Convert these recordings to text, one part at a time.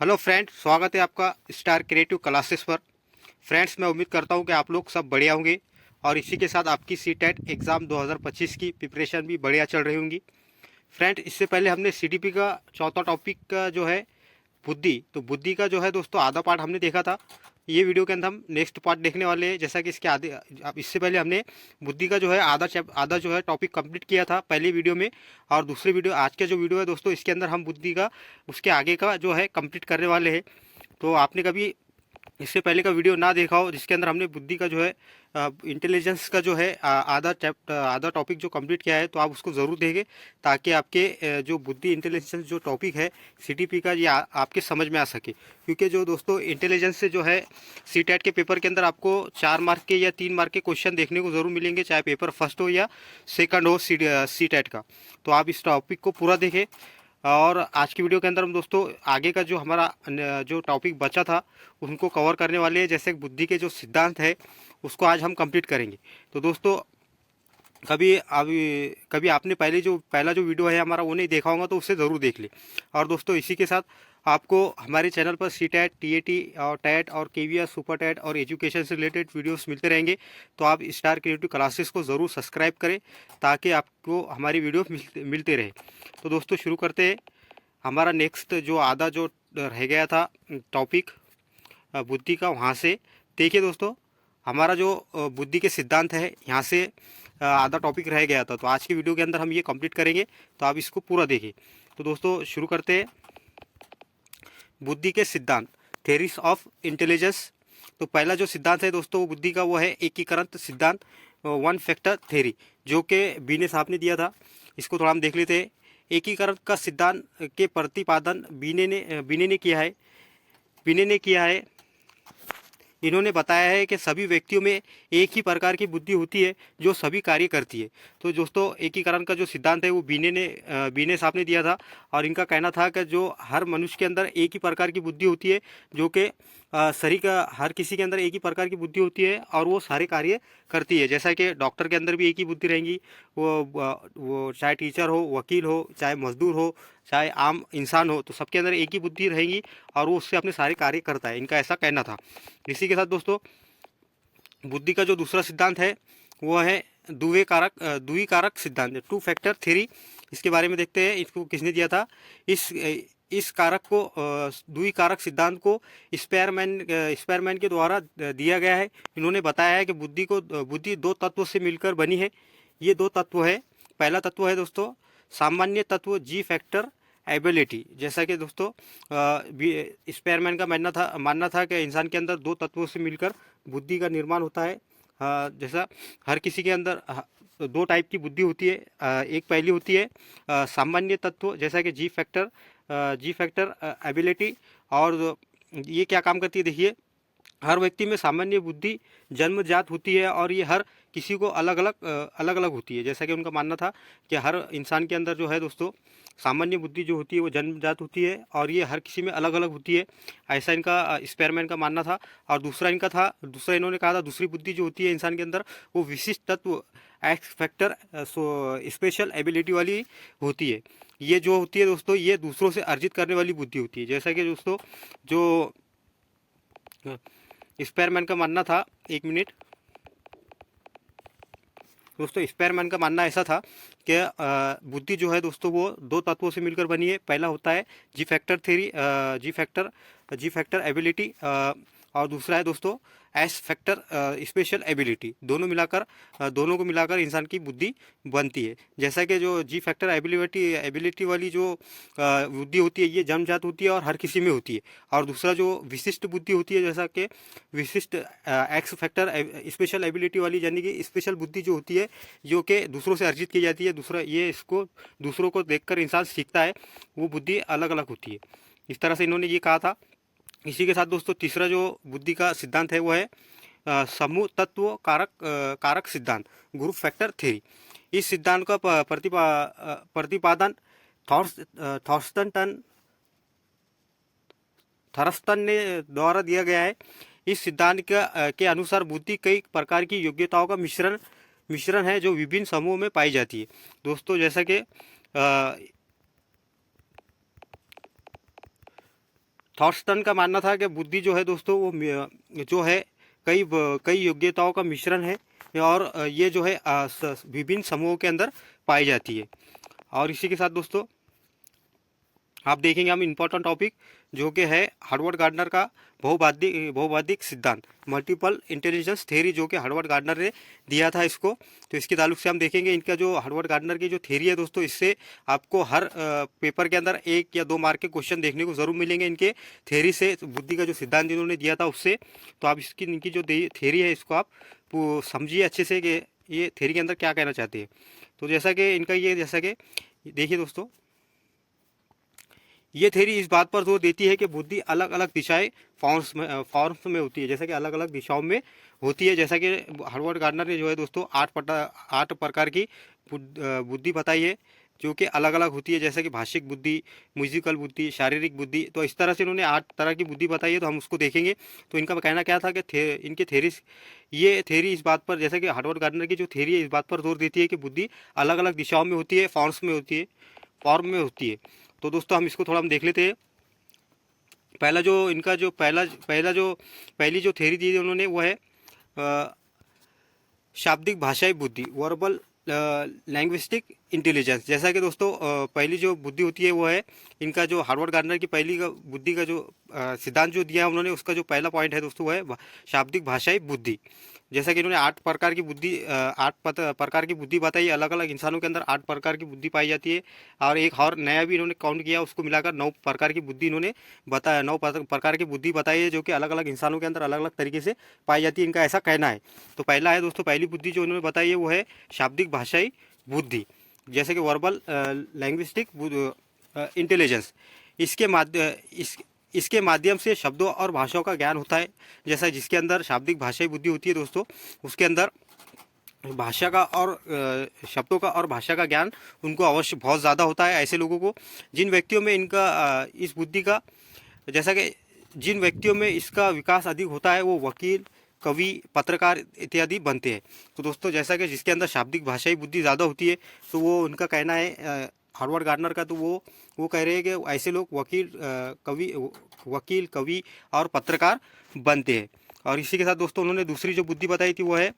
Hello friends, स्वागत है आपका स्टार क्रिएटिव क्लासेस पर। फ्रेंड्स, मैं उम्मीद करता हूं कि आप लोग सब बढ़िया होंगे और इसी के साथ आपकी सीटेट एग्ज़ाम 2025 की प्रिपरेशन भी बढ़िया चल रही होंगी। फ्रेंड, इससे पहले हमने सीडीपी का चौथा टॉपिक का जो है बुद्धि, तो बुद्धि का जो है दोस्तों आधा पार्ट हमने देखा था। ये वीडियो के अंदर हम नेक्स्ट पार्ट देखने वाले हैं। जैसा कि इसके आधे अब इससे पहले हमने बुद्धि का जो है आधा जो है टॉपिक कंप्लीट किया था पहली वीडियो में। और दूसरी वीडियो, आज का जो वीडियो है दोस्तों, इसके अंदर हम बुद्धि का उसके आगे का जो है कंप्लीट करने वाले हैं। तो आपने कभी इससे पहले का वीडियो ना देखा हो जिसके अंदर हमने बुद्धि का जो है इंटेलिजेंस का जो है आधा टॉपिक जो कंप्लीट किया है, तो आप उसको ज़रूर देखें ताकि आपके जो बुद्धि इंटेलिजेंस जो टॉपिक है सीटीपी का, ये आपके समझ में आ सके। क्योंकि जो दोस्तों इंटेलिजेंस से जो है सीटेट के पेपर के अंदर आपको 4 मार्क के या 3 मार्क के क्वेश्चन देखने को ज़रूर मिलेंगे, चाहे पेपर फर्स्ट हो या सेकंड हो सीटेट का। तो आप इस टॉपिक को पूरा देखें। और आज की वीडियो के अंदर हम दोस्तों आगे का जो हमारा जो टॉपिक बचा था उनको कवर करने वाले हैं। जैसे बुद्धि के जो सिद्धांत है उसको आज हम कंप्लीट करेंगे। तो दोस्तों कभी आपने पहला जो वीडियो है हमारा वो नहीं देखा होगा तो उसे ज़रूर देख ले। और दोस्तों इसी के साथ आपको हमारे चैनल पर सी टेट, टी और टैट और केवीआर सुपर टैट और एजुकेशन से रिलेटेड वीडियोस मिलते रहेंगे। तो आप स्टार क्रिएटिव क्लासेस को ज़रूर सब्सक्राइब करें ताकि आपको हमारी वीडियो मिलते रहे। तो दोस्तों शुरू करते हैं। हमारा नेक्स्ट जो आधा जो रह गया था टॉपिक बुद्धि का, वहाँ से देखिए दोस्तों, हमारा जो बुद्धि के सिद्धांत है यहाँ से आधा टॉपिक रह गया था। तो आज की वीडियो के अंदर हम ये कंप्लीट करेंगे, तो आप इसको पूरा देखिए। तो दोस्तों शुरू करते हैं। बुद्धि के सिद्धांत, थेरीज ऑफ इंटेलिजेंस। तो पहला जो सिद्धांत है दोस्तों वो बुद्धि का, वो है एकीकरण सिद्धांत, वन फैक्टर थेरी, जो कि बीने साहब ने दिया था। इसको थोड़ा हम देख लेते हैं। एकीकरण का सिद्धांत के प्रतिपादन बीने ने किया है। इन्होंने बताया है कि सभी व्यक्तियों में एक ही प्रकार की बुद्धि होती है जो सभी कार्य करती है। तो दोस्तों एकीकरण का जो सिद्धांत है वो बीने साहब ने दिया था। और इनका कहना था कि जो हर मनुष्य के अंदर एक ही प्रकार की बुद्धि होती है, जो कि शरीर का हर किसी के अंदर एक ही प्रकार की बुद्धि होती है और वो सारे कार्य करती है। जैसा कि डॉक्टर के अंदर भी एक ही बुद्धि रहेंगी, वो चाहे टीचर हो, वकील हो, चाहे मजदूर हो, चाहे आम इंसान हो, तो सबके अंदर एक ही बुद्धि रहेगी और वो उससे अपने सारे कार्य करता है। इनका ऐसा कहना था। इसी के साथ दोस्तों बुद्धि का जो दूसरा सिद्धांत है वो है द्वि कारक सिद्धांत, टू फैक्टर थ्योरी। इसके बारे में देखते हैं, इसको किसने दिया था। इस कारक को द्वि कारक सिद्धांत को स्पेयरमैन के द्वारा दिया गया है। इन्होंने बताया है कि बुद्धि दो तत्वों से मिलकर बनी है। ये दो तत्व है। पहला तत्व है दोस्तों सामान्य तत्व जी फैक्टर एबिलिटी। जैसा कि दोस्तों स्पेयरमैन का मानना था कि इंसान के अंदर दो तत्वों से मिलकर बुद्धि का निर्माण होता है। जैसा हर किसी के अंदर दो टाइप की बुद्धि होती है। एक पहली होती है सामान्य तत्व, जैसा कि जी फैक्टर एबिलिटी। और ये क्या काम करती है, देखिए, हर व्यक्ति में सामान्य बुद्धि जन्मजात होती है और ये हर किसी को अलग अलग होती है। जैसा कि उनका मानना था कि हर इंसान के अंदर जो है दोस्तों सामान्य बुद्धि जो होती है वो जन्मजात होती है और ये हर किसी में अलग अलग होती है। ऐसा इनका स्पेयरमैन का मानना था। और दूसरा इन्होंने कहा था दूसरी बुद्धि जो होती है इंसान के अंदर वो विशिष्ट तत्व एक्स फैक्टर स्पेशल एबिलिटी वाली होती है। ये जो होती है दोस्तों ये दूसरों से अर्जित करने वाली बुद्धि होती है। जैसा कि दोस्तों जो स्पेयरमैन का मानना था, एक मिनट दोस्तों, स्पेयरमैन का मानना ऐसा था कि बुद्धि जो है दोस्तों वो दो तत्वों से मिलकर बनी है। पहला होता है जी फैक्टर एबिलिटी और दूसरा है दोस्तों एस फैक्टर स्पेशल एबिलिटी। दोनों को मिलाकर इंसान की बुद्धि बनती है। जैसा कि जो जी फैक्टर एबिलिटी वाली जो बुद्धि होती है ये जन्मजात होती है और हर किसी में होती है। और दूसरा जो विशिष्ट बुद्धि होती है, जैसा कि विशिष्ट एक्स फैक्टर स्पेशल एबिलिटी वाली, यानी कि स्पेशल बुद्धि जो होती है जो कि दूसरों से अर्जित की जाती है। इसको दूसरों को देखकर इंसान सीखता है, वो बुद्धि अलग अलग होती है। इस तरह से इन्होंने ये कहा था। इसी के साथ दोस्तों तीसरा जो बुद्धि का सिद्धांत है वो है समूह तत्व कारक सिद्धांत, ग्रुप फैक्टर थ्योरी। इस सिद्धांत का प्रतिपादन थॉर्स्टन थरस्टन ने द्वारा दिया गया है। इस सिद्धांत के अनुसार बुद्धि कई प्रकार की योग्यताओं का मिश्रण है जो विभिन्न समूहों में पाई जाती है। दोस्तों जैसा कि थॉर्स्टन का मानना था कि बुद्धि जो है दोस्तों वो जो है कई योग्यताओं का मिश्रण है और ये जो है विभिन्न समूहों के अंदर पाई जाती है। और इसी के साथ दोस्तों आप देखेंगे हम इम्पोर्टेंट टॉपिक जो कि है हार्वर्ड गार्डनर का बहुवादिक सिद्धांत, मल्टीपल इंटेलिजेंस थ्योरी, जो कि हार्वर्ड गार्डनर ने दिया था इसको। तो इसके ताल्लुक से हम देखेंगे इनका जो हार्वर्ड गार्डनर की जो थ्योरी है दोस्तों, इससे आपको हर पेपर के अंदर 1 या 2 मार्क के क्वेश्चन देखने को ज़रूर मिलेंगे इनके थ्योरी से, बुद्धि का जो सिद्धांत इन्होंने दिया था उससे। तो आप इनकी जो थ्योरी है इसको आप समझिए अच्छे से कि ये थ्योरी के अंदर क्या कहना चाहते हैं। तो जैसा कि इनका जैसा कि देखिए दोस्तों, ये थ्योरी इस बात पर जोर देती है कि बुद्धि अलग अलग दिशाएं फॉर्म्स में होती है, जैसा कि अलग अलग दिशाओं में होती है। जैसा कि हार्वर्ड गार्डनर ने जो है दोस्तों 8 प्रकार की बुद्धि बताई है जो कि अलग अलग होती है, जैसे कि भाषिक बुद्धि, म्यूजिकल बुद्धि, शारीरिक बुद्धि। तो इस तरह से इन्होंने 8 तरह की बुद्धि बताई है, तो हम उसको देखेंगे। तो इनका कहना क्या था कि इनके ये थ्योरी इस बात पर, जैसे कि हार्वर्ड गार्डनर की जो थ्योरी है इस बात पर जोर देती है कि बुद्धि अलग अलग दिशाओं में होती है, फॉर्म में होती है। तो दोस्तों हम इसको थोड़ा देख लेते हैं। पहला जो इनका जो पहली जो थ्योरी दी उन्होंने वो है शाब्दिक भाषाई बुद्धि, वर्बल लैंग्विस्टिक इंटेलिजेंस। जैसा कि दोस्तों पहली जो बुद्धि होती है वो है इनका जो हार्वर्ड गार्डनर की पहली बुद्धि का जो सिद्धांत जो दिया उन्होंने, उसका जो पहला पॉइंट है दोस्तों वो है शाब्दिक भाषाई बुद्धि। जैसा कि इन्होंने 8 प्रकार की बुद्धि बताई, अलग अलग इंसानों के अंदर 8 प्रकार की बुद्धि पाई जाती है। और एक और नया भी इन्होंने काउंट किया, उसको मिलाकर 9 प्रकार की बुद्धि इन्होंने बताया, 9 प्रकार की बुद्धि बताई है जो कि अलग अलग इंसानों के अंदर अलग अलग तरीके से पाई जाती है, इनका ऐसा कहना है। तो पहला है दोस्तों, पहली बुद्धि जो इन्होंने बताई है वो है शाब्दिक भाषाई बुद्धि, जैसे कि वर्बल लैंग्विस्टिक इंटेलिजेंस। इसके माध्यम से शब्दों और भाषाओं का ज्ञान होता है। जैसा जिसके अंदर शाब्दिक भाषाई बुद्धि होती है दोस्तों, उसके अंदर भाषा का और शब्दों का और भाषा का ज्ञान उनको अवश्य बहुत ज़्यादा होता है। ऐसे लोगों को, जिन व्यक्तियों में इनका इस बुद्धि का, जैसा कि जिन व्यक्तियों में इसका विकास अधिक होता है वो वकील, कवि, पत्रकार इत्यादि बनते हैं। तो दोस्तों जैसा कि जिसके अंदर शाब्दिक भाषाई बुद्धि ज़्यादा होती है, तो वो उनका कहना है हार्वर्ड गार्डनर का, तो वो कह रहे हैं कि ऐसे लोग वकील, कवि और पत्रकार बनते हैं। और इसी के साथ दोस्तों उन्होंने दूसरी जो बुद्धि बताई थी वो है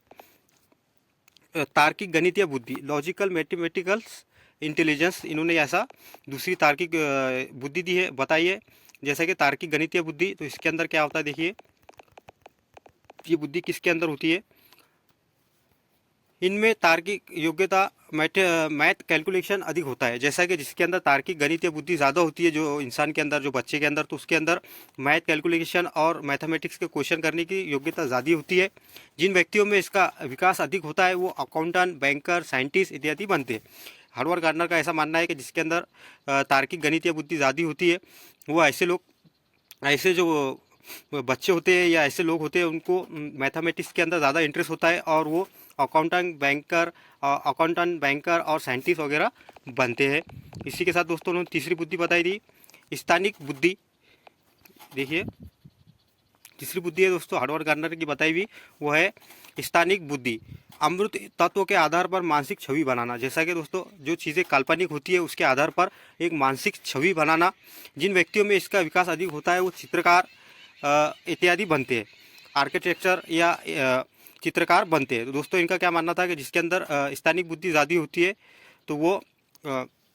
तार्किक गणितीय बुद्धि, लॉजिकल मैथमेटिकल्स इंटेलिजेंस। इन्होंने ऐसा दूसरी तार्किक बुद्धि दी है, बताई है, जैसा कि तार्किक गणितीय बुद्धि। तो इसके अंदर क्या होता है देखिए, ये बुद्धि किसके अंदर होती है, इनमें तार्किक योग्यता, मैथ कैलकुलेशन अधिक होता है। जैसा कि जिसके अंदर तार्किक गणितीय बुद्धि ज़्यादा होती है, जो इंसान के अंदर, जो बच्चे के अंदर, तो उसके अंदर मैथ कैलकुलेशन और मैथमेटिक्स के क्वेश्चन करने की योग्यता ज़्यादा होती है। जिन व्यक्तियों में इसका विकास अधिक होता है वो अकाउंटेंट, बैंकर, साइंटिस्ट इत्यादि बनते हैं। हार्वर्ड गार्डनर का ऐसा मानना है कि जिसके अंदर तार्किक गणितीय बुद्धि ज़्यादा होती है, वो ऐसे जो बच्चे होते हैं या ऐसे लोग होते हैं, उनको मैथमेटिक्स के अंदर ज़्यादा इंटरेस्ट होता है और वो अकाउंटेंट, बैंकर और साइंटिस्ट वगैरह बनते हैं। इसी के साथ दोस्तों उन्होंने तीसरी बुद्धि बताई थी, स्थानिक बुद्धि। देखिए तीसरी बुद्धि है दोस्तों हार्वर्ड गार्डनर की बताई हुई, वो है स्थानिक बुद्धि, अमूर्त तत्व के आधार पर मानसिक छवि बनाना। जैसा कि दोस्तों जो चीज़ें काल्पनिक होती है उसके आधार पर एक मानसिक छवि बनाना। जिन व्यक्तियों में इसका विकास अधिक होता है वो चित्रकार इत्यादि बनते हैं, आर्किटेक्चर या चित्रकार बनते हैं। तो दोस्तों इनका क्या मानना था कि जिसके अंदर स्थानिक बुद्धि ज़्यादा होती है, तो वो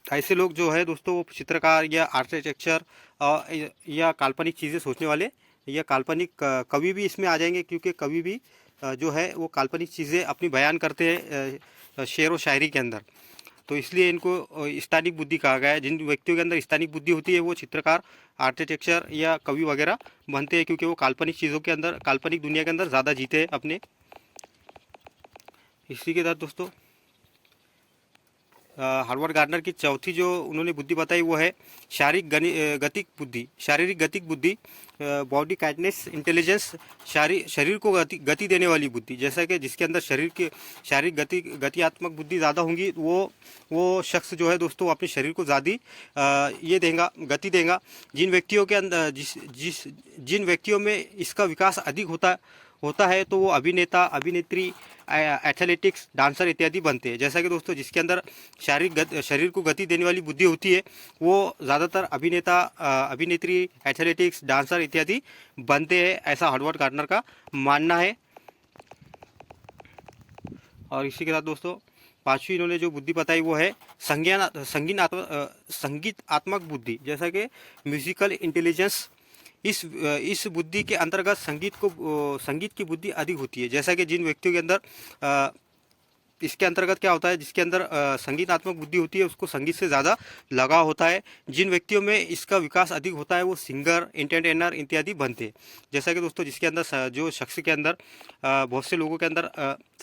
ऐसे लोग जो है दोस्तों वो चित्रकार या आर्किटेक्चर या काल्पनिक चीज़ें सोचने वाले या काल्पनिक कवि भी इसमें आ जाएंगे, क्योंकि कवि भी जो है वो काल्पनिक चीज़ें अपनी बयान करते हैं शेर व शायरी के अंदर। तो इसलिए इनको स्थानिक बुद्धि कहा गया है। जिन व्यक्तियों के अंदर स्थानिक बुद्धि होती है वो चित्रकार, आर्किटेक्चर या कवि वगैरह बनते हैं, क्योंकि वो काल्पनिक चीज़ों के अंदर, काल्पनिक दुनिया के अंदर ज़्यादा जीते हैं अपने। इसी के साथ दोस्तों हार्वर्ड गार्डनर की चौथी जो उन्होंने बुद्धि बताई वो है शारीरिक गतिक बुद्धि, बॉडी काइंडनेस इंटेलिजेंस, शरीर को गति देने वाली बुद्धि। जैसा कि जिसके अंदर शारीरिक गतियात्मक बुद्धि ज़्यादा होंगी, वो शख्स जो है दोस्तों अपने शरीर को ज़्यादा गति देगा। जिन व्यक्तियों में इसका विकास अधिक होता है होता है तो वो अभिनेता, अभिनेत्री, एथलेटिक्स, डांसर इत्यादि बनते हैं। जैसा कि दोस्तों जिसके अंदर शरीर को गति देने वाली बुद्धि होती है वो ज़्यादातर अभिनेता, अभिनेत्री, एथलेटिक्स, डांसर इत्यादि बनते हैं, ऐसा हार्वर्ड गार्डनर का मानना है। और इसी के साथ दोस्तों पांचवी इन्होंने जो बुद्धि बताई वो है संगीतात्मक बुद्धि, जैसा कि म्यूजिकल इंटेलिजेंस। इस बुद्धि के अंतर्गत संगीत की बुद्धि अधिक होती है। जैसा कि जिन व्यक्तियों के अंदर इसके अंतर्गत क्या होता है, जिसके अंदर संगीतात्मक बुद्धि होती है उसको संगीत से ज़्यादा लगाव होता है। जिन व्यक्तियों में इसका विकास अधिक होता है वो सिंगर, एंटरटेनर इत्यादि बनते हैं। जैसा कि दोस्तों जिसके अंदर जो शख्स के अंदर बहुत से लोगों के अंदर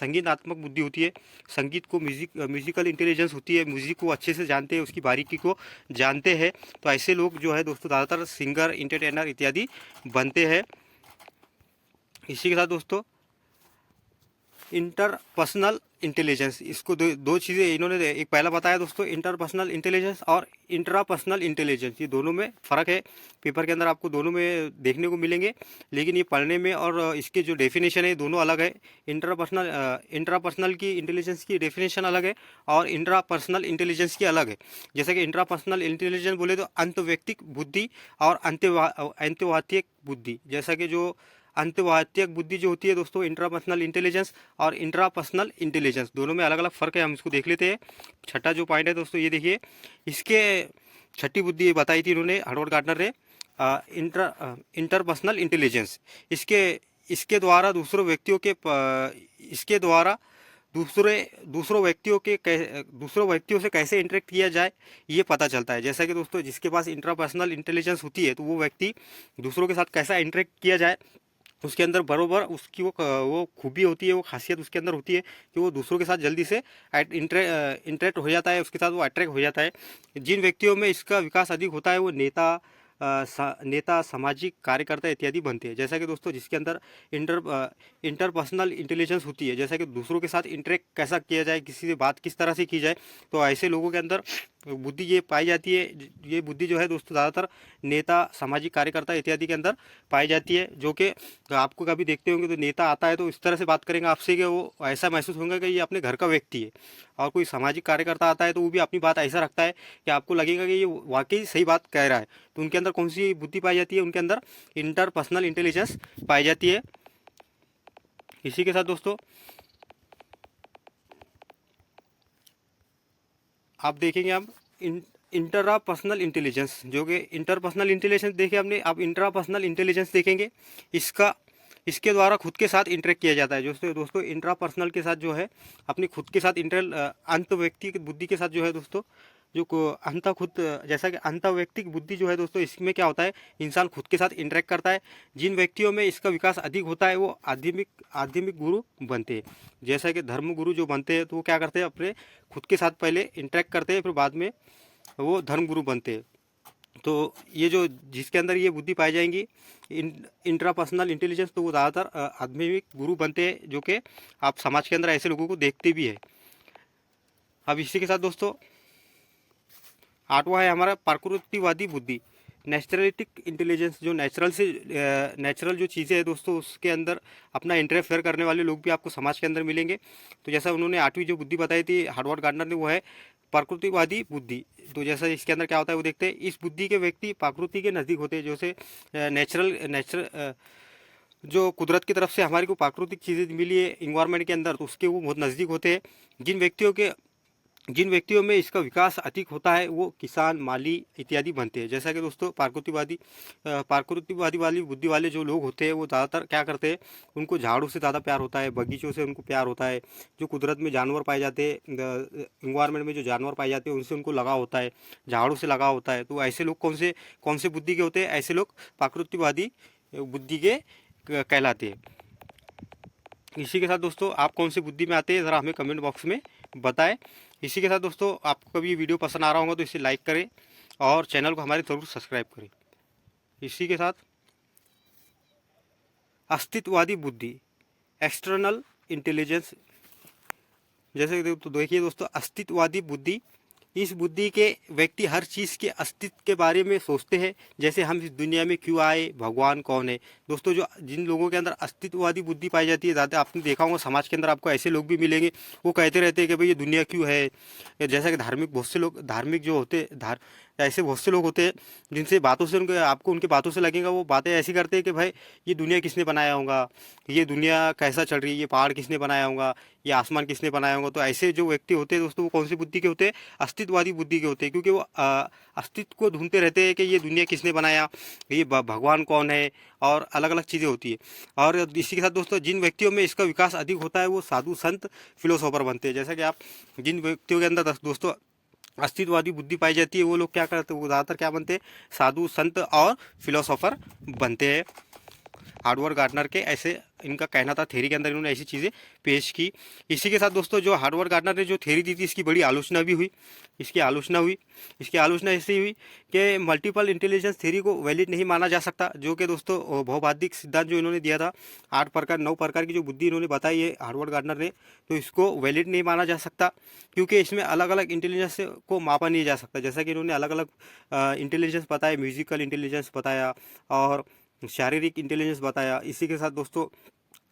संगीतात्मक बुद्धि होती है, संगीत को म्यूजिकल इंटेलिजेंस होती है, म्यूजिक को अच्छे से जानते हैं, उसकी बारीकी को जानते हैं, तो ऐसे लोग जो है दोस्तों ज़्यादातर सिंगर, एंटरटेनर इत्यादि बनते हैं। इसी के साथ दोस्तों इंटरपर्सनल इंटेलिजेंस, इसको दो चीज़ें इन्होंने एक पहला बताया दोस्तों, इंटरपर्सनल इंटेलिजेंस और इंट्रापर्सनल इंटेलिजेंस, ये दोनों में फ़र्क है। पेपर के अंदर आपको दोनों में देखने को मिलेंगे, लेकिन ये पढ़ने में और इसके जो डेफिनेशन है दोनों अलग है। इंट्रापर्सनल की इंटेलिजेंस की डेफिनेशन अलग है और इंट्रापर्सनल इंटेलिजेंस की अलग है। जैसे कि इंट्रापर्सनल इंटेलिजेंस बोले तो अंतर्वैयक्तिक बुद्धि और अंतर्वाहिक बुद्धि, जैसा कि जो अंतर्वाहिक बुद्धि जो होती है दोस्तों इंट्रापर्सनल इंटेलिजेंस और इंट्रापर्सनल इंटेलिजेंस, दोनों में अलग अलग फ़र्क है, हम इसको देख लेते हैं। छठा जो पॉइंट है दोस्तों ये देखिए, इसके छठी बुद्धि बताई थी इन्होंने हार्वर्ड गार्डनर ने, इंटरपर्सनल इंटेलिजेंस। इसके द्वारा दूसरों व्यक्तियों के इसके द्वारा दूसरों व्यक्तियों से कैसे इंटरेक्ट किया जाए ये पता चलता है। जैसा कि दोस्तों जिसके पास इंट्रापर्सनल इंटेलिजेंस होती है तो वो व्यक्ति दूसरों के साथ कैसा इंटरेक्ट किया जाए उसके अंदर बरोबर उसकी वो खूबी होती है, वो खासियत उसके अंदर होती है कि वो दूसरों के साथ जल्दी से इंटरेक्ट हो जाता है, उसके साथ वो अट्रैक्ट हो जाता है। जिन व्यक्तियों में इसका विकास अधिक होता है वो नेता, सामाजिक कार्यकर्ता इत्यादि बनते हैं। जैसा कि दोस्तों जिसके अंदर इंटरपर्सनल इंटेलिजेंस होती है, जैसा कि दूसरों के साथ इंटरेक्ट कैसा किया जाए, किसी से बात किस तरह से की जाए, तो ऐसे लोगों के अंदर बुद्धि ये पाई जाती है। ये बुद्धि जो है दोस्तों ज़्यादातर नेता, सामाजिक कार्यकर्ता इत्यादि के अंदर पाई जाती है। जो कि आपको कभी देखते होंगे तो नेता आता है तो इस तरह से बात करेंगे आपसे कि वो ऐसा महसूस होगा कि ये अपने घर का व्यक्ति है, और कोई सामाजिक कार्यकर्ता आता है तो वो भी अपनी बात ऐसा रखता है कि आपको लगेगा कि ये वाकई सही बात कह रहा है। तो उनके अंदर कौन सी बुद्धि पाई जाती है, उनके अंदर इंटरपर्सनल इंटेलिजेंस पाई जाती है। इसी के साथ दोस्तों आप देखेंगे अब इंटरपर्सनल इंटेलिजेंस, जो कि इंटरपर्सनल इंटेलिजेंस देखे आपने, आप इंट्रापर्सनल इंटेलिजेंस देखेंगे। इसके द्वारा खुद के साथ इंटरेक्ट किया जाता है। दोस्तों इंट्रापर्सनल के साथ जो है अपनी खुद के साथ अंत व्यक्ति की बुद्धि के साथ जो है दोस्तों जैसा कि अंतर्वैयक्तिक बुद्धि जो है दोस्तों, इसमें क्या होता है, इंसान खुद के साथ इंटरेक्ट करता है। जिन व्यक्तियों में इसका विकास अधिक होता है वो आध्यात्मिक गुरु बनते हैं। जैसा कि धर्म गुरु जो बनते हैं तो वो क्या करते हैं, अपने खुद के साथ पहले इंटरेक्ट करते हैं, फिर बाद में वो धर्म गुरु बनते हैं। तो ये जो जिसके अंदर ये बुद्धि पाई जाएंगी इंट्रापर्सनल इंटेलिजेंस, तो वो ज़्यादातर आध्यात्मिक गुरु बनते हैं, जो कि आप समाज के अंदर ऐसे लोगों को देखते भी है। अब इसी के साथ दोस्तों आठवां है हमारा प्रकृतिवादी बुद्धि, नेचुरलिटिक इंटेलिजेंस। जो नेचुरल जो चीज़ें हैं दोस्तों उसके अंदर अपना इंटरफेयर करने वाले लोग भी आपको समाज के अंदर मिलेंगे। तो जैसा उन्होंने आठवीं जो बुद्धि बताई थी हार्वर्ड गार्डनर ने, वो है प्रकृतिवादी बुद्धि। तो जैसा इसके अंदर क्या होता है वो देखते हैं। इस बुद्धि के व्यक्ति प्रकृति के नज़दीक होते हैं, जैसे नेचुरल जो कुदरत की तरफ से हमारी को प्राकृतिक चीज़ें मिली है इन्वायरमेंट के अंदर, तो उसके वो बहुत नज़दीक होते हैं। जिन व्यक्तियों में इसका विकास अधिक होता है वो किसान, माली इत्यादि बनते हैं। जैसा कि दोस्तों प्रकृतिवादी वाली बुद्धि वाले जो लोग होते हैं वो ज़्यादातर क्या करते हैं, उनको झाड़ू से ज़्यादा प्यार होता है, बगीचों से उनको प्यार होता है, जो कुदरत में जानवर पाए जाते हैं, इन्वायरमेंट में जो जानवर पाए जाते हैं उनसे उनको लगाव होता है, झाड़ू से लगाव होता है। तो ऐसे लोग कौन से बुद्धि के होते हैं, ऐसे लोग प्रकृतिवादी बुद्धि के कहलाते हैं। इसी के साथ दोस्तों आप कौन सी बुद्धि में आते हैं ज़रा हमें कमेंट बॉक्स में बताएं। इसी के साथ दोस्तों आपको कभी वीडियो पसंद आ रहा होगा तो इसे लाइक करें और चैनल को हमारे ज़रूर सब्सक्राइब करें। इसी के साथ अस्तित्ववादी बुद्धि, एक्सटर्नल इंटेलिजेंस। जैसे तो देखिए दोस्तों अस्तित्ववादी बुद्धि इस बुद्धि के व्यक्ति हर चीज़ के अस्तित्व के बारे में सोचते हैं, जैसे हम इस दुनिया में क्यों आए, भगवान कौन है। दोस्तों, जो जिन लोगों के अंदर अस्तित्ववादी बुद्धि पाई जाती है, ज़्यादा आपने देखा होगा समाज के अंदर आपको ऐसे लोग भी मिलेंगे, वो कहते रहते हैं कि भाई ये दुनिया क्यों है। जैसा कि धार्मिक बहुत से लोग, धार्मिक जो होते ऐसे बहुत से लोग होते हैं जिनसे बातों से उनके आपको उनकी बातों से लगेगा वो बातें ऐसी करते हैं कि भाई ये दुनिया किसने बनाया होगा, ये दुनिया कैसा चल रही है, ये पहाड़ किसने बनाया होगा, ये आसमान किसने बनाया होगा। तो ऐसे जो व्यक्ति होते हैं दोस्तों, वो कौन सी बुद्धि के होते हैं, अस्तित्ववादी बुद्धि के होते हैं, क्योंकि वो अस्तित्व को ढूंढते रहते हैं कि ये दुनिया किसने बनाया, ये भगवान कौन है, और अलग अलग चीज़ें होती है। और इसी के साथ दोस्तों, जिन व्यक्तियों में इसका विकास अधिक होता है वो साधु संत फिलोसोफर बनते हैं। जैसा कि आप जिन व्यक्तियों के अंदर दोस्तों अस्तित्ववादी बुद्धि पाई जाती है, वो लोग क्या करते हैं, वो ज़्यादातर क्या बनते हैं, साधु संत और फिलोसोफर बनते हैं। हार्वर्ड गार्डनर के ऐसे इनका कहना था, थ्योरी के अंदर इन्होंने ऐसी चीज़ें पेश की। इसी के साथ दोस्तों, जो हार्वर्ड गार्डनर ने जो थ्योरी दी थी, इसकी बड़ी आलोचना भी हुई। इसकी आलोचना ऐसी हुई कि मल्टीपल इंटेलिजेंस थ्योरी को वैलिड नहीं माना जा सकता, जो कि दोस्तों भौतिक सिद्धांत जो इन्होंने दिया था, 9 प्रकार की जो बुद्धि इन्होंने बताई है हार्वर्ड गार्डनर ने, तो इसको वैलिड नहीं माना जा सकता, क्योंकि इसमें अलग अलग इंटेलिजेंस को मापा नहीं जा सकता। जैसा कि इन्होंने अलग अलग इंटेलिजेंस बताया, म्यूजिकल इंटेलिजेंस बताया और शारीरिक इंटेलिजेंस बताया। इसी के साथ दोस्तों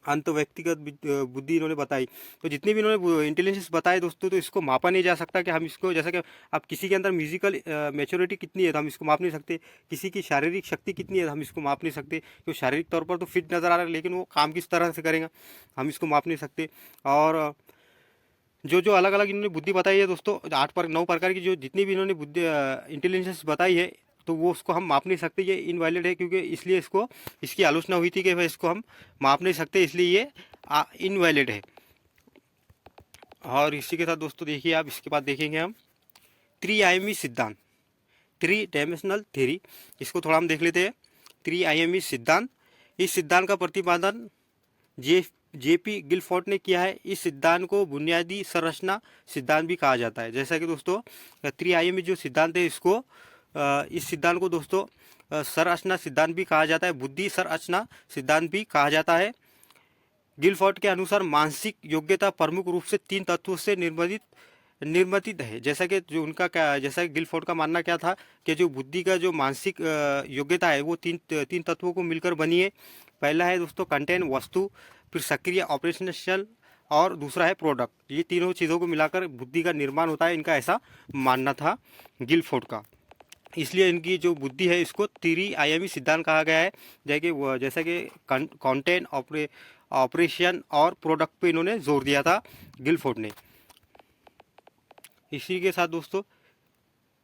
अंत व्यक्तिगत बुद्धि इन्होंने बताई। तो जितनी भी इन्होंने इंटेलिजेंस बताए दोस्तों, तो इसको मापा नहीं जा सकता कि हम इसको, जैसा कि अब किसी के अंदर म्यूजिकल मैच्योरिटी कितनी है तो हम इसको माप नहीं सकते, किसी की शारीरिक शक्ति कितनी है तो हम इसको माप नहीं सकते। तो शारीरिक तौर पर तो फिट नज़र आ रहा है, लेकिन वो काम किस तरह से करेगा हम इसको माप नहीं सकते। और जो जो अलग अलग इन्होंने बुद्धि बताई है दोस्तों, 9 प्रकार की जो जितनी भी इन्होंने बुद्धि इंटेलिजेंस बताई है, तो वो उसको हम माप नहीं सकते, ये इनवैलिड है, क्योंकि इसलिए इसकी आलोचना हुई थी कि भाई इसको हम माप नहीं सकते, इसलिए ये इनवैलिड है। और इसी के साथ दोस्तों देखिए, आप इसके बाद देखेंगे हम त्रिआयामी सिद्धांत, 3 डायमेंशनल थ्योरी, इसको थोड़ा हम देख लेते हैं। त्रिआयामी सिद्धांत, इस सिद्धांत का प्रतिपादन जेपी गिलफोर्ड ने किया है। इस सिद्धांत को बुनियादी संरचना सिद्धांत भी कहा जाता है। जैसा कि दोस्तों त्रिआयामी जो सिद्धांत है, इस सिद्धांत को दोस्तों संरचना सिद्धांत भी कहा जाता है, बुद्धि संरचना सिद्धांत भी कहा जाता है। गिलफोर्ड के अनुसार मानसिक योग्यता प्रमुख रूप से 3 तत्वों से निर्मित है। जैसा कि जैसा कि गिलफोर्ड का मानना क्या था कि जो बुद्धि का जो मानसिक योग्यता है वो तीन तत्वों को मिलकर बनी है। पहला है दोस्तों कंटेंट, वस्तु, फिर सक्रिय ऑपरेशनल, और दूसरा है प्रोडक्ट। ये तीनों चीज़ों को मिलाकर बुद्धि का निर्माण होता है, इनका ऐसा मानना था गिलफोर्ड का। इसलिए इनकी जो बुद्धि है इसको त्रिआयामी सिद्धांत कहा गया है। जैसा कि कंटेंट, ऑपरेशन और प्रोडक्ट पे इन्होंने जोर दिया था गिलफोर्ड ने। इसी के साथ दोस्तों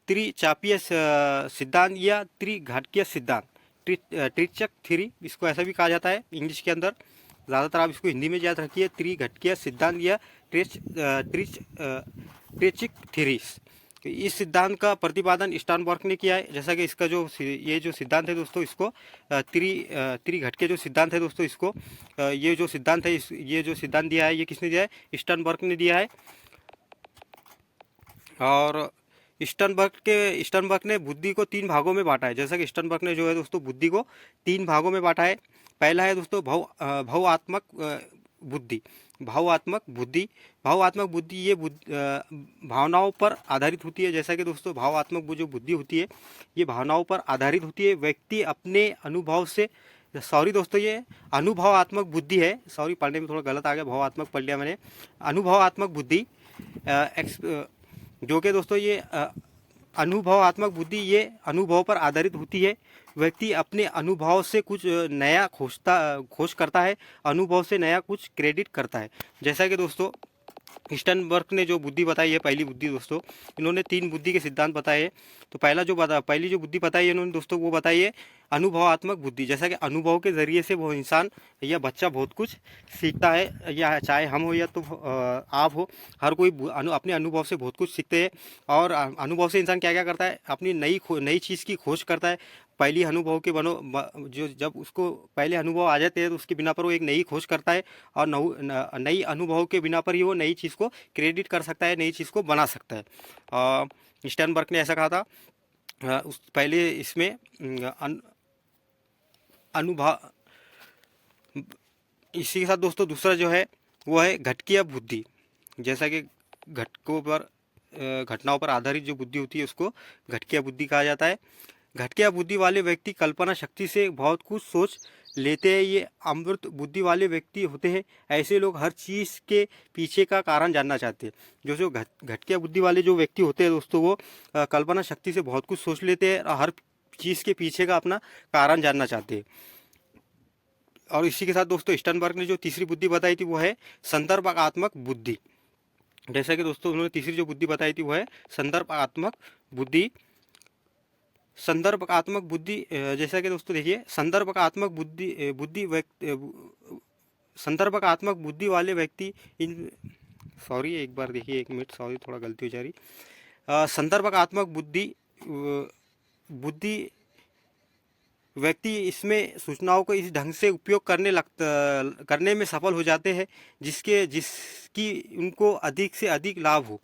त्रिचापीय सिद्धांत या त्रिघटकीय सिद्धांत, त्रिचक थ्योरी, इसको ऐसा भी कहा जाता है इंग्लिश के अंदर, ज़्यादातर आप इसको हिंदी में याद रखिए, त्रिघटकीय सिद्धांत या त्रिचिक थ्योरीज। इस सिद्धांत का प्रतिपादन स्टर्नबर्ग ने किया है। जैसा कि इसका ये जो सिद्धांत है दोस्तों, इसको त्रिघटकीय जो सिद्धांत है दोस्तों, इसको ये जो सिद्धांत है, ये जो सिद्धांत दिया है, ये किसने दिया है, स्टर्नबर्ग ने दिया है। और स्टर्नबर्ग ने बुद्धि को 3 भागों में बांटा है। जैसा कि स्टर्नबर्ग ने जो है दोस्तों बुद्धि को 3 भागों में बांटा है। पहला है दोस्तों भावात्मक बुद्धि। भावात्मक बुद्धि ये भावनाओं पर आधारित होती है। जैसा कि दोस्तों भावात्मक जो बुद्धि होती है ये भावनाओं पर आधारित होती है। व्यक्ति अपने अनुभव से, सॉरी दोस्तों ये अनुभवात्मक बुद्धि है, सॉरी पढ़ने में थोड़ा गलत आ गया, भावात्मक पढ़ लिया मैंने, अनुभवात्मक बुद्धि, जो कि दोस्तों ये अनुभवात्मक बुद्धि ये अनुभव पर आधारित होती है। व्यक्ति अपने अनुभव से कुछ नया खोज करता है, अनुभव से नया कुछ क्रेडिट करता है। जैसा कि दोस्तों स्टर्नबर्ग ने जो बुद्धि बताई है, पहली बुद्धि दोस्तों, इन्होंने 3 बुद्धि के सिद्धांत बताए हैं। तो पहली जो बुद्धि बताई है इन्होंने दोस्तों, वो बताई है अनुभवात्मक बुद्धि। जैसा कि अनुभव के ज़रिए से वो इंसान या बच्चा बहुत कुछ सीखता है, या चाहे हम हो या तो आप हो, हर कोई अपने अनुभव से बहुत कुछ सीखते हैं। और अनुभव से इंसान क्या क्या करता है, अपनी नई चीज़ की खोज करता है। पहली अनुभव के जो जब उसको पहले अनुभव आ जाते हैं तो उसके बिना पर वो एक नई खोज करता है, और नई अनुभव के बिना पर ही वो नई चीज़ को क्रेडिट कर सकता है, नई चीज़ को बना सकता है। स्टर्नबर्ग ने ऐसा कहा था। पहले इसमें अनुभव, इसी के साथ दोस्तों दूसरा जो है वो है घटकीय बुद्धि। जैसा कि घटकों पर घटनाओं पर आधारित जो बुद्धि होती है उसको घटकिया बुद्धि कहा जाता है। घटकिया बुद्धि वाले व्यक्ति कल्पना शक्ति से बहुत कुछ सोच लेते हैं। ये अमृत बुद्धि वाले व्यक्ति होते हैं। ऐसे लोग हर चीज़ के पीछे का कारण जानना चाहते हैं। जो घटकिया बुद्धि वाले जो व्यक्ति होते हैं दोस्तों, वो कल्पना शक्ति से बहुत कुछ सोच लेते हैं और हर चीज़ के पीछे का अपना कारण जानना चाहते हैं। और इसी के साथ दोस्तों स्टर्नबर्ग ने जो तीसरी बुद्धि बताई थी वो है संदर्भात्मक बुद्धि। जैसा कि दोस्तों उन्होंने तीसरी जो बुद्धि बताई थी वो है संदर्भात्मक बुद्धि। संदर्भात्मक बुद्धि जैसा कि दोस्तों देखिए संदर्भात्मक संदर्भात्मक बुद्धि वाले व्यक्ति इन सॉरी एक बार देखिए, एक मिनट, सॉरी थोड़ा गलती हो जा रही। संदर्भात्मक बुद्धि व्यक्ति इसमें सूचनाओं को इस ढंग से उपयोग करने में सफल हो जाते हैं जिसकी उनको अधिक से अधिक लाभ हो।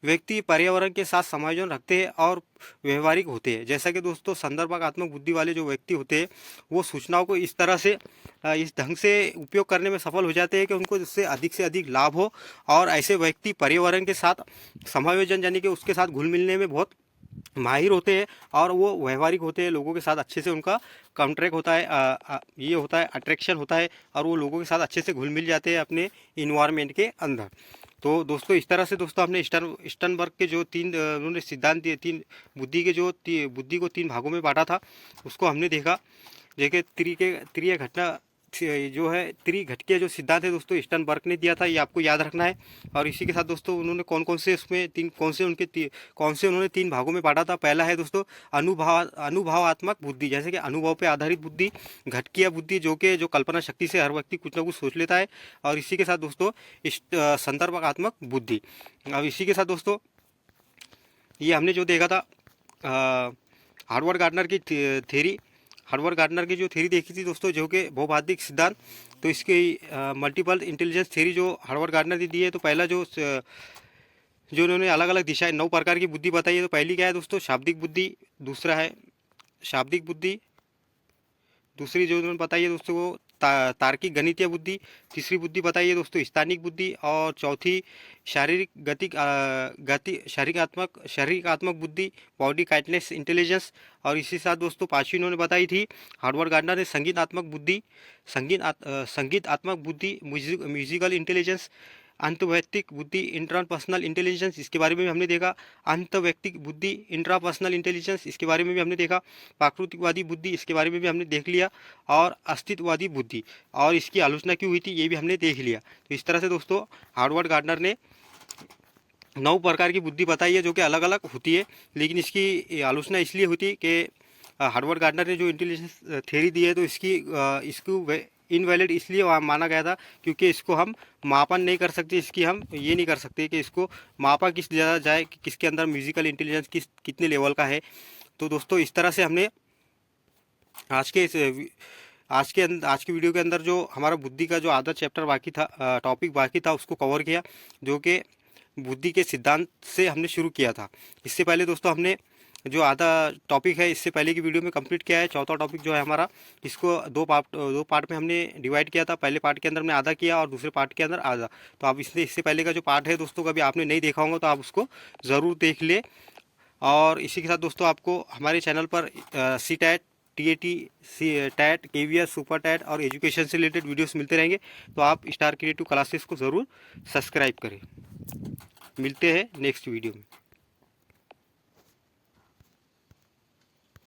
व्यक्ति पर्यावरण के साथ समायोजन रखते हैं और व्यवहारिक होते हैं। जैसा कि दोस्तों संदर्भात्मक बुद्धि वाले जो व्यक्ति होते हैं वो सूचनाओं को इस तरह से इस ढंग से उपयोग करने में सफल हो जाते हैं कि उनको इससे अधिक लाभ हो। और ऐसे व्यक्ति पर्यावरण के साथ समायोजन यानी कि उसके साथ घुल मिलने में बहुत माहिर होते हैं और वो व्यवहारिक होते हैं। लोगों के साथ अच्छे से उनका कॉन्ट्रैक्ट होता है, ये होता है अट्रैक्शन होता है और वो लोगों के साथ अच्छे से घुल मिल जाते हैं अपने इन्वायरमेंट के अंदर। तो दोस्तों इस तरह से दोस्तों हमने स्टर्नबर्ग के जो उन्होंने सिद्धांत दिए, बुद्धि के बुद्धि को 3 भागों में बांटा था, उसको हमने देखा। देखिए त्रिय घटना जो है त्रिघटकीय जो सिद्धांत है दोस्तों स्टर्नबर्ग ने दिया था, ये आपको याद रखना है। और इसी के साथ दोस्तों उन्होंने कौन से उन्होंने 3 भागों में बांटा था। पहला है दोस्तों अनुभवात्मक बुद्धि, जैसे कि अनुभव पे आधारित बुद्धि। घटकीय बुद्धि जो कल्पना शक्ति से हर व्यक्ति कुछ ना कुछ सोच लेता है। और इसी के साथ दोस्तों संदर्भात्मक बुद्धि। अब इसी के साथ दोस्तों ये हमने जो देखा था हार्वर्ड गार्डनर की थ्योरी, हार्वर्ड गार्डनर की जो थ्योरी देखी थी दोस्तों, जो कि बहुभादिक सिद्धांत। तो इसकी मल्टीपल इंटेलिजेंस थ्योरी जो हार्वर्ड गार्डनर ने दी है, तो पहला जो उन्होंने अलग अलग दिशाएं 9 प्रकार की बुद्धि बताई है। तो पहली क्या है दोस्तों शाब्दिक बुद्धि, दूसरा है शाब्दिक बुद्धि, दूसरी जो उन्होंने बताई है दोस्तों वो तार्किक गणितीय बुद्धि, तीसरी बुद्धि बताई है दोस्तों स्थानिक बुद्धि, और चौथी शारीरिकात्मक बुद्धि, बॉडी काइटनेस इंटेलिजेंस। और इसी साथ दोस्तों पांचवी उन्होंने बताई थी हार्वर्ड गार्डनर ने संगीतात्मक बुद्धि, म्यूजिकल इंटेलिजेंस, अंतवैयक्तिक बुद्धि, इंट्रापर्सनल इंटेलिजेंस, इसके बारे में भी हमने देखा। अंतवैयक्तिक बुद्धि, इंट्रापर्सनल इंटेलिजेंस, इसके बारे में भी हमने देखा। प्राकृतिकवादी बुद्धि, इसके बारे में भी हमने देख लिया। और अस्तित्ववादी बुद्धि और इसकी आलोचना क्यों हुई थी ये भी हमने देख लिया। तो इस तरह से दोस्तों हार्वर्ड गार्डनर ने 9 प्रकार की बुद्धि बताई है जो कि अलग अलग होती है, लेकिन इसकी आलोचना इसलिए होती है कि हार्वर्ड गार्डनर ने जो इंटेलिजेंस थ्योरी दी है तो इसको इनवैलिड इसलिए माना गया था क्योंकि इसको हम मापन नहीं कर सकते, इसकी हम ये नहीं कर सकते कि इसको मापा किस ज़्यादा जाए कि किसके अंदर म्यूजिकल इंटेलिजेंस कितने लेवल का है। तो दोस्तों इस तरह से हमने आज की वीडियो के अंदर जो हमारा बुद्धि का जो आधा चैप्टर बाकी था, टॉपिक बाकी था, उसको कवर किया, जो कि बुद्धि के सिद्धांत से हमने शुरू किया था। इससे पहले दोस्तों हमने जो आधा टॉपिक है इससे पहले की वीडियो में कंप्लीट किया है। चौथा टॉपिक जो है हमारा, इसको दो पार्ट में हमने डिवाइड किया था। पहले पार्ट के अंदर हमने आधा किया और दूसरे पार्ट के अंदर आधा। तो आप इससे पहले का जो पार्ट है दोस्तों कभी आपने नहीं देखा होगा तो आप उसको ज़रूर देख ले। और इसी के साथ दोस्तों आपको हमारे चैनल पर CTET, TAT, TAT, KVS, super TAT और एजुकेशन से रिलेटेड वीडियोस मिलते रहेंगे। तो आप स्टार क्रिएटिव क्लासेस को ज़रूर सब्सक्राइब करें। मिलते हैं नेक्स्ट वीडियो में।